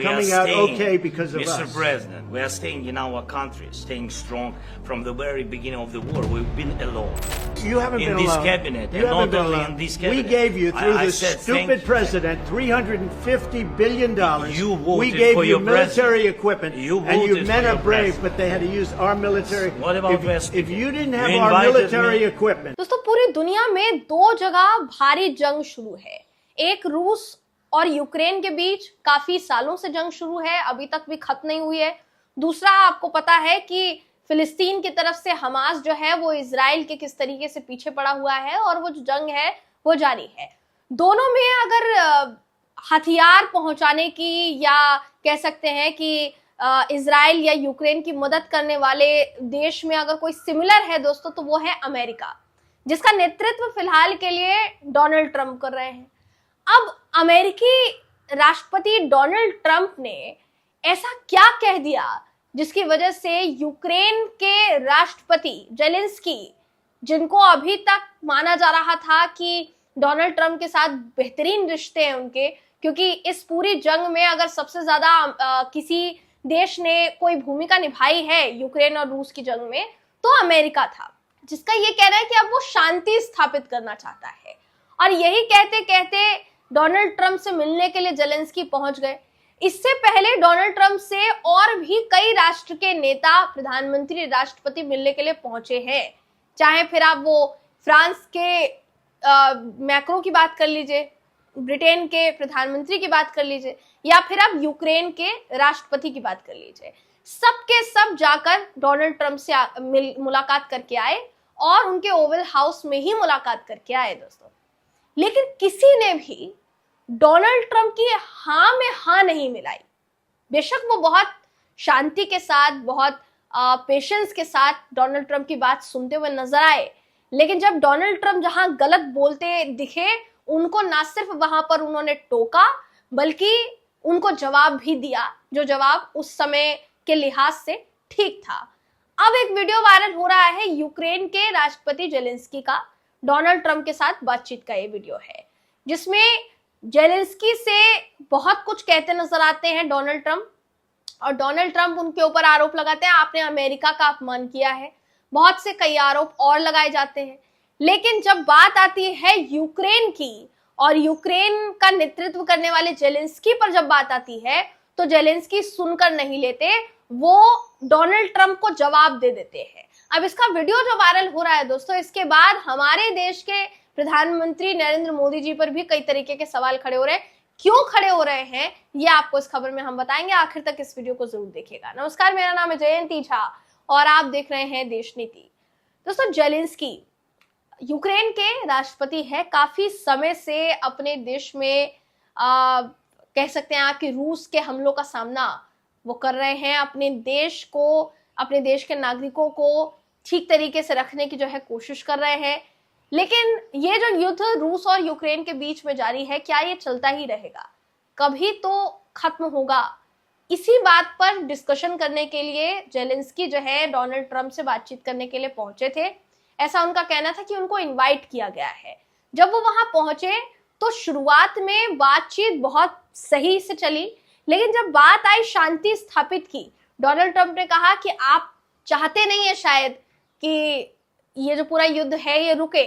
coming out okay because of Mr. us. President, we are staying in our country, staying strong from the very beginning of the war. We've been alone. You haven't in been this alone. cabinet, You and haven't not been only alone. in this We cabinet. gave you, through I this said, stupid president, $350 billion. You voted we gave for you your military president. equipment. You and you voted men for are your brave, president. but they had to use our military. What about West? If you didn't have You our invited military me. equipment. दोस्तों पूरी दुनिया में दो जगह भारी जंग शुरू है। एक रूस और यूक्रेन के बीच काफी सालों से जंग शुरू है, अभी तक भी खत्म नहीं हुई है। दूसरा आपको पता है कि फिलिस्तीन की तरफ से हमास जो है वो इजराइल के किस तरीके से पीछे पड़ा हुआ है और वो जो जंग है वो जारी है। दोनों में अगर हथियार पहुंचाने की या कह सकते हैं कि इजराइल या यूक्रेन की मदद करने वाले देश में अगर कोई सिमिलर है दोस्तों तो वो है अमेरिका, जिसका नेतृत्व फिलहाल के लिए डोनाल्ड ट्रंप कर रहे हैं। अब अमेरिकी राष्ट्रपति डोनाल्ड ट्रंप ने ऐसा क्या कह दिया जिसकी वजह से यूक्रेन के राष्ट्रपति जेलेंस्की, जिनको अभी तक माना जा रहा था कि डोनाल्ड ट्रंप के साथ बेहतरीन रिश्ते हैं उनके, क्योंकि इस पूरी जंग में अगर सबसे ज्यादा किसी देश ने कोई भूमिका निभाई है यूक्रेन और रूस की जंग में तो अमेरिका था, जिसका ये कहना है कि अब वो शांति स्थापित करना चाहता है। और यही कहते कहते डोनाल्ड ट्रंप से मिलने के लिए जेलेंस्की पहुंच गए। इससे पहले डोनाल्ड ट्रंप से और भी कई राष्ट्र के नेता, प्रधानमंत्री, राष्ट्रपति मिलने के लिए पहुंचे हैं। चाहे फिर आप वो फ्रांस के मैक्रो की बात कर लीजिए, ब्रिटेन के प्रधानमंत्री की बात कर लीजिए, या फिर आप यूक्रेन के राष्ट्रपति की बात कर लीजिए, सबके सब जाकर डोनाल्ड ट्रंप से मुलाकात करके आए और उनके ओवल हाउस में ही मुलाकात करके आए दोस्तों। लेकिन किसी ने भी डोनाल्ड ट्रंप की हाँ में हाँ नहीं मिलाई। बेशक वो बहुत शांति के साथ, बहुत पेशेंस के साथ डोनाल्ड ट्रंप की बात सुनते हुए नजर आए, लेकिन जब डोनाल्ड ट्रंप जहां गलत बोलते दिखे, उनको ना सिर्फ वहां पर उन्होंने टोका बल्कि उनको जवाब भी दिया, जो जवाब उस समय के लिहाज से ठीक था। अब एक वीडियो वायरल हो रहा है यूक्रेन के राष्ट्रपति जेलेंस्की का डोनाल्ड ट्रंप के साथ बातचीत का ये वीडियो है, जिसमें जेलेंस्की से बहुत कुछ कहते नजर आते हैं डोनाल्ड ट्रंप, और डोनाल्ड ट्रंप उनके ऊपर आरोप लगाते हैं आपने अमेरिका का अपमान किया है। बहुत से कई आरोप और लगाए जाते हैं, लेकिन जब बात आती है यूक्रेन की और यूक्रेन का नेतृत्व करने वाले जेलेंस्की पर जब बात आती है तो जेलेंस्की सुनकर नहीं लेते, वो डोनाल्ड ट्रंप को जवाब दे देते हैं। अब इसका वीडियो जो वायरल हो रहा है दोस्तों, इसके बाद हमारे देश के प्रधानमंत्री नरेंद्र मोदी जी पर भी कई तरीके के सवाल खड़े हो रहे हैं। क्यों खड़े हो रहे हैं ये आपको इस खबर में हम बताएंगे, आखिर तक इस वीडियो को जरूर देखिएगा। नमस्कार, मेरा नाम है जयंती झा और आप देख रहे हैं देश नीति। दोस्तों, जेलेंस्की यूक्रेन के राष्ट्रपति है, काफी समय से अपने देश में कह सकते हैं आप कि रूस के हमलों का सामना वो कर रहे हैं। अपने देश को, अपने देश के नागरिकों को ठीक तरीके से रखने की जो है कोशिश कर रहे हैं। लेकिन ये जो युद्ध रूस और यूक्रेन के बीच में जारी है, क्या ये चलता ही रहेगा? कभी तो खत्म होगा। इसी बात पर डिस्कशन करने के लिए जेलेंस्की जो है डोनाल्ड ट्रंप से बातचीत करने के लिए पहुंचे थे। ऐसा उनका कहना था कि उनको इनवाइट किया गया है। जब वो वहां पहुंचे तो शुरुआत में बातचीत बहुत सही से चली, लेकिन जब बात आई शांति स्थापित की, डोनाल्ड ट्रंप ने कहा कि आप चाहते नहीं है शायद कि ये जो पूरा युद्ध है ये रुके,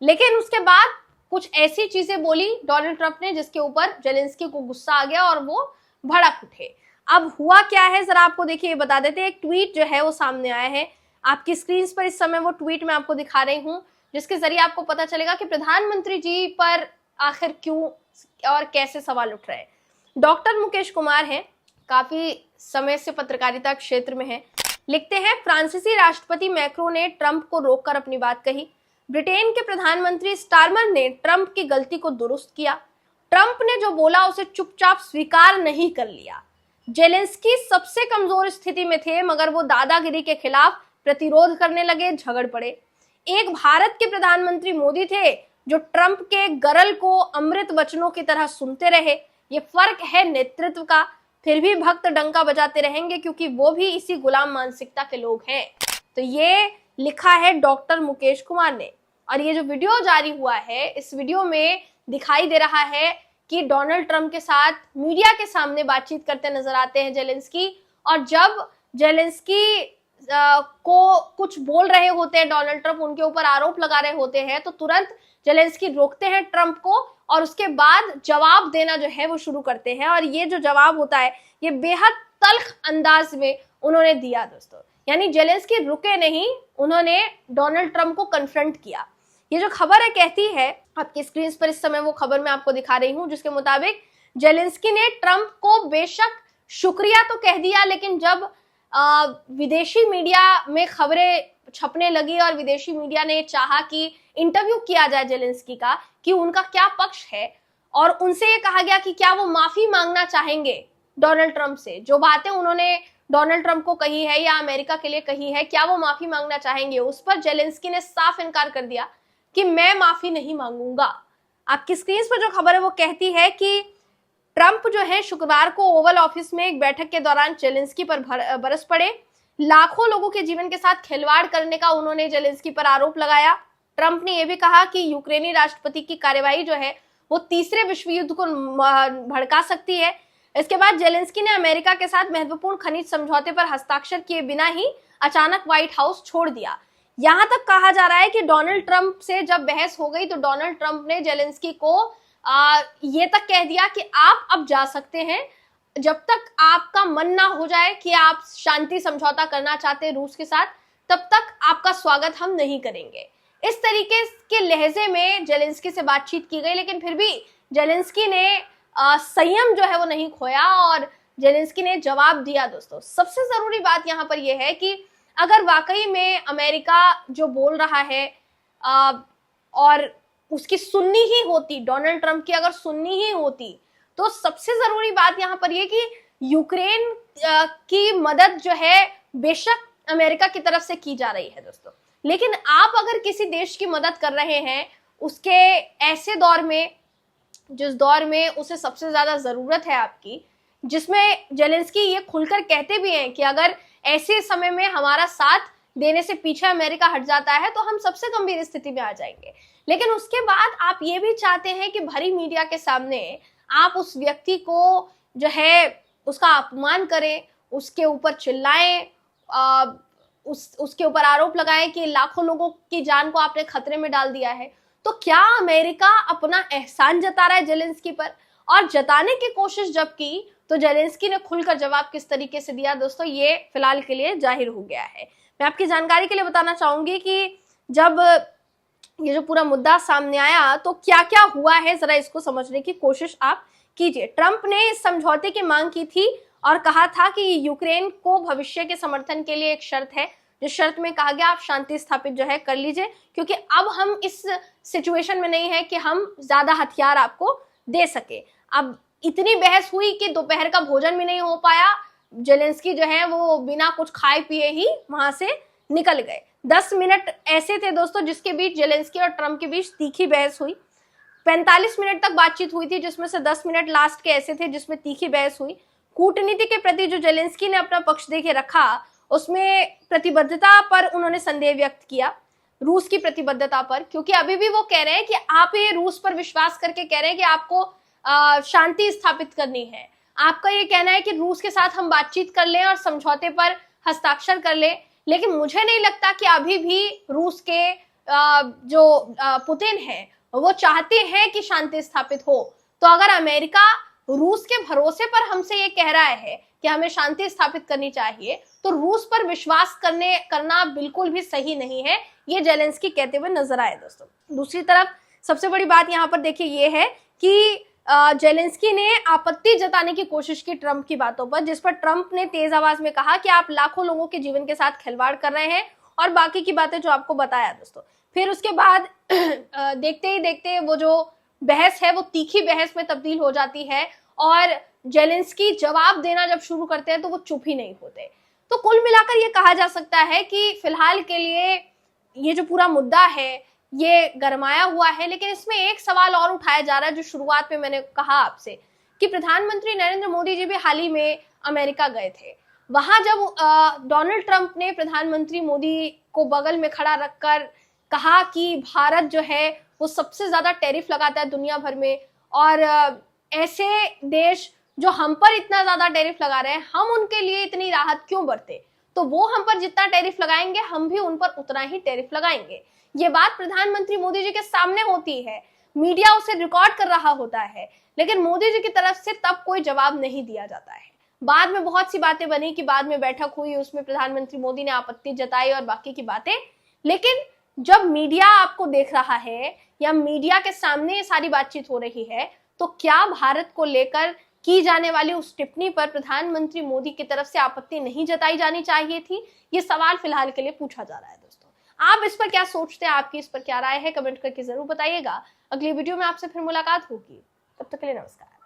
लेकिन उसके बाद कुछ ऐसी चीजें बोली डोनाल्ड ट्रंप ने जिसके ऊपर जेलेंस्की को गुस्सा आ गया और वो भड़क उठे। अब हुआ क्या है जरा आपको देखिए बता देते हैं। एक ट्वीट जो है वो सामने आया है, आपकी स्क्रीन पर इस समय वो ट्वीट मैं आपको दिखा रही हूँ, जिसके जरिए आपको पता चलेगा कि प्रधानमंत्री जी पर आखिर क्यों और कैसे सवाल उठ रहे हैं। डॉक्टर मुकेश कुमार हैं, काफी समय से पत्रकारिता क्षेत्र में हैं। लिखते हैं, फ्रांसीसी राष्ट्रपति मैक्रो ने ट्रंप को रोककर अपनी बात कही। ब्रिटेन के प्रधानमंत्री स्टारमर ने ट्रंप की गलती को दुरुस्त किया। ट्रंप ने जो बोला उसे चुपचाप स्वीकार नहीं कर लिया। जेलेंस्की सबसे कमजोर स्थिति में थे, मगर वो दादागिरी के खिलाफ प्रतिरोध करने लगे, झगड़ पड़े। एक भारत के प्रधानमंत्री मोदी थे जो ट्रंप के गरल को अमृत वचनों की तरह सुनते रहे। ये फर्क है नेतृत्व का। फिर भी भक्त डंका बजाते रहेंगे क्योंकि वो भी इसी गुलाम मानसिकता के लोग हैं। तो ये लिखा है डॉक्टर मुकेश कुमार ने। और ये जो वीडियो जारी हुआ है, इस वीडियो में दिखाई दे रहा है कि डोनाल्ड ट्रंप के साथ मीडिया के सामने बातचीत करते नजर आते हैं जेलेंस्की, और जब जेलेंस्की को कुछ बोल रहे होते हैं डोनाल्ड ट्रंप, उनके ऊपर आरोप लगा रहे होते हैं, तो तुरंत जेलेंस्की रोकते हैं ट्रंप को और उसके बाद जवाब देना जो है वो शुरू करते हैं। और ये जो जवाब होता है ये बेहद तल्ख अंदाज में उन्होंने दिया दोस्तों, यानी जेलेंस्की रुके नहीं, उन्होंने डोनाल्ड ट्रंप को कन्फ्रंट किया। ये जो खबर है कहती है, आपकी स्क्रीन पर इस समय वो खबर मैं आपको दिखा रही हूं, जिसके मुताबिक जेलेंस्की ने ट्रंप को बेशक शुक्रिया तो कह दिया, लेकिन जब विदेशी मीडिया में खबरें छपने लगी और विदेशी मीडिया ने चाहा कि इंटरव्यू किया जाए जेलेंस्की का कि उनका क्या पक्ष है, और उनसे ये कहा गया कि क्या वो माफी मांगना चाहेंगे डोनाल्ड ट्रंप से, जो बातें उन्होंने डोनाल्ड ट्रंप को कही है या अमेरिका के लिए कही है, क्या वो माफी मांगना चाहेंगे। उस पर जेलेंस्की ने साफ इनकार कर दिया कि मैं माफी नहीं मांगूंगा। आपकी स्क्रीन पर जो खबर है वो कहती है कि ट्रंप जो है शुक्रवार को ओवल ऑफिस में एक बैठक के दौरान जेलेंस्की पर बरस पड़े। लाखों लोगों के जीवन के साथ खिलवाड़ करने का उन्होंने जेलेंस्की पर आरोप लगाया। ट्रंप ने यह भी कहा कि यूक्रेनी राष्ट्रपति की कार्यवाही जो है वो तीसरे विश्व युद्ध को भड़का सकती है। इसके बाद जेलेंस्की ने अमेरिका के साथ महत्वपूर्ण खनिज समझौते पर हस्ताक्षर किए बिना ही अचानक व्हाइट हाउस छोड़ दिया। यहां तक कहा जा रहा है कि डोनाल्ड ट्रंप से जब बहस हो गई तो डोनाल्ड ट्रंप ने जेलेंस्की को ये तक कह दिया कि आप अब जा सकते हैं, जब तक आपका मन ना हो जाए कि आप शांति समझौता करना चाहते हैं रूस के साथ, तब तक आपका स्वागत हम नहीं करेंगे। इस तरीके के लहजे में जेलेंस्की से बातचीत की गई, लेकिन फिर भी जेलेंस्की ने संयम जो है वो नहीं खोया और जेलेंस्की ने जवाब दिया। दोस्तों, सबसे जरूरी बात यहाँ पर यह है कि अगर वाकई में अमेरिका जो बोल रहा है और उसकी सुननी ही होती, डोनाल्ड ट्रंप की अगर सुननी ही होती, तो सबसे जरूरी बात यहाँ पर यह कि यूक्रेन की मदद जो है बेशक अमेरिका की तरफ से की जा रही है दोस्तों, लेकिन आप अगर किसी देश की मदद कर रहे हैं उसके ऐसे दौर में, जिस दौर में उसे सबसे ज्यादा जरूरत है आपकी, जिसमें जेलेंस्की ये खुलकर कहते भी हैं कि अगर ऐसे समय में हमारा साथ देने से पीछे अमेरिका हट जाता है तो हम सबसे गंभीर स्थिति में आ जाएंगे, लेकिन उसके बाद आप ये भी चाहते हैं कि भरी मीडिया के सामने आप उस व्यक्ति को जो है उसका अपमान करें, उसके ऊपर चिल्लाएं, उसके ऊपर आरोप लगाएं कि लाखों लोगों की जान को आपने खतरे में डाल दिया है। तो क्या अमेरिका अपना एहसान जता रहा है जेलेंस्की पर? और जताने की कोशिश जब की तो जेलेंस्की ने खुलकर जवाब किस तरीके से दिया दोस्तों, ये फिलहाल के लिए जाहिर हो गया है। मैं आपकी जानकारी के लिए बताना चाहूंगी कि जब ये जो पूरा मुद्दा सामने आया तो क्या क्या हुआ है, जरा इसको समझने की कोशिश आप कीजिए। ट्रंप ने इस समझौते की मांग की थी और कहा था कि यूक्रेन को भविष्य के समर्थन के लिए एक शर्त है, जिस शर्त में कहा गया आप शांति स्थापित जो है कर लीजिए, क्योंकि अब हम इस सिचुएशन में नहीं है कि हम ज्यादा हथियार आपको दे सके। अब इतनी बहस हुई कि दोपहर का भोजन भी नहीं हो पाया, जेलेंस्की जो है वो बिना कुछ खाए पिए ही वहां से निकल गए। 10 मिनट ऐसे थे दोस्तों जिसके बीच जेलेंस्की और ट्रंप के बीच तीखी बहस हुई। 45 मिनट तक बातचीत हुई थी, जिसमें से 10 मिनट लास्ट के ऐसे थे जिसमें तीखी बहस हुई। कूटनीति के प्रति जो जेलेंस्की ने अपना पक्ष देके रखा, उसमें प्रतिबद्धता पर उन्होंने संदेह व्यक्त किया, रूस की प्रतिबद्धता पर, क्योंकि अभी भी वो कह रहे हैं कि आप ये रूस पर विश्वास करके कह रहे हैं कि आपको शांति स्थापित करनी है। आपका ये कहना है कि रूस के साथ हम बातचीत कर लें और समझौते पर हस्ताक्षर कर लें, लेकिन मुझे नहीं लगता कि अभी भी रूस के जो पुतिन है वो चाहते हैं कि शांति स्थापित हो। तो अगर अमेरिका रूस के भरोसे पर हमसे ये कह रहा है कि हमें शांति स्थापित करनी चाहिए, तो रूस पर विश्वास करना बिल्कुल भी सही नहीं है, ये जेलेंस्की कहते हुए नजर आए दोस्तों। दूसरी तरफ सबसे बड़ी बात यहाँ पर देखिए ये है कि जेलेंस्की ने आपत्ति जताने की कोशिश की ट्रंप की बातों पर, जिस पर ट्रंप ने तेज आवाज में कहा कि आप लाखों लोगों के जीवन के साथ खिलवाड़ कर रहे हैं, और बाकी की बातें जो आपको बताया दोस्तों। फिर उसके बाद देखते ही देखते वो जो बहस है वो तीखी बहस में तब्दील हो जाती है और जेलेंस्की जवाब देना जब शुरू करते हैं तो वो चुप ही नहीं होते। तो कुल मिलाकर ये कहा जा सकता है कि फिलहाल के लिए ये जो पूरा मुद्दा है ये गरमाया हुआ है, लेकिन इसमें एक सवाल और उठाया जा रहा है जो शुरुआत में मैंने कहा आपसे कि प्रधानमंत्री नरेंद्र मोदी जी भी हाल ही में अमेरिका गए थे। वहां जब डोनाल्ड ट्रंप ने प्रधानमंत्री मोदी को बगल में खड़ा रखकर कहा कि भारत जो है वो सबसे ज्यादा टैरिफ लगाता है दुनिया भर में, और ऐसे देश जो हम पर इतना ज्यादा टैरिफ लगा रहे हैं, हम उनके लिए इतनी राहत क्यों बरते? तो वो हम पर जितना टैरिफ लगाएंगे, हम भी उन पर उतना ही टैरिफ लगाएंगे। ये बात प्रधानमंत्री मोदी जी के सामने होती है, मीडिया उसे रिकॉर्ड कर रहा होता है, लेकिन मोदी जी की तरफ से तब कोई जवाब नहीं दिया जाता है। बाद में बहुत सी बातें बनी कि बाद में बैठक हुई, उसमें प्रधानमंत्री मोदी ने आपत्ति जताई और बाकी की बातें, लेकिन जब मीडिया आपको देख रहा है या मीडिया के सामने ये सारी बातचीत हो रही है, तो क्या भारत को लेकर की जाने वाली उस टिप्पणी पर प्रधानमंत्री मोदी की तरफ से आपत्ति नहीं जताई जानी चाहिए थी? ये सवाल फिलहाल के लिए पूछा जा रहा है। दोस्तों, आप इस पर क्या सोचते हैं? आपकी इस पर क्या राय है? कमेंट करके जरूर बताइएगा। अगली वीडियो में आपसे फिर मुलाकात होगी, तब तक के लिए नमस्कार।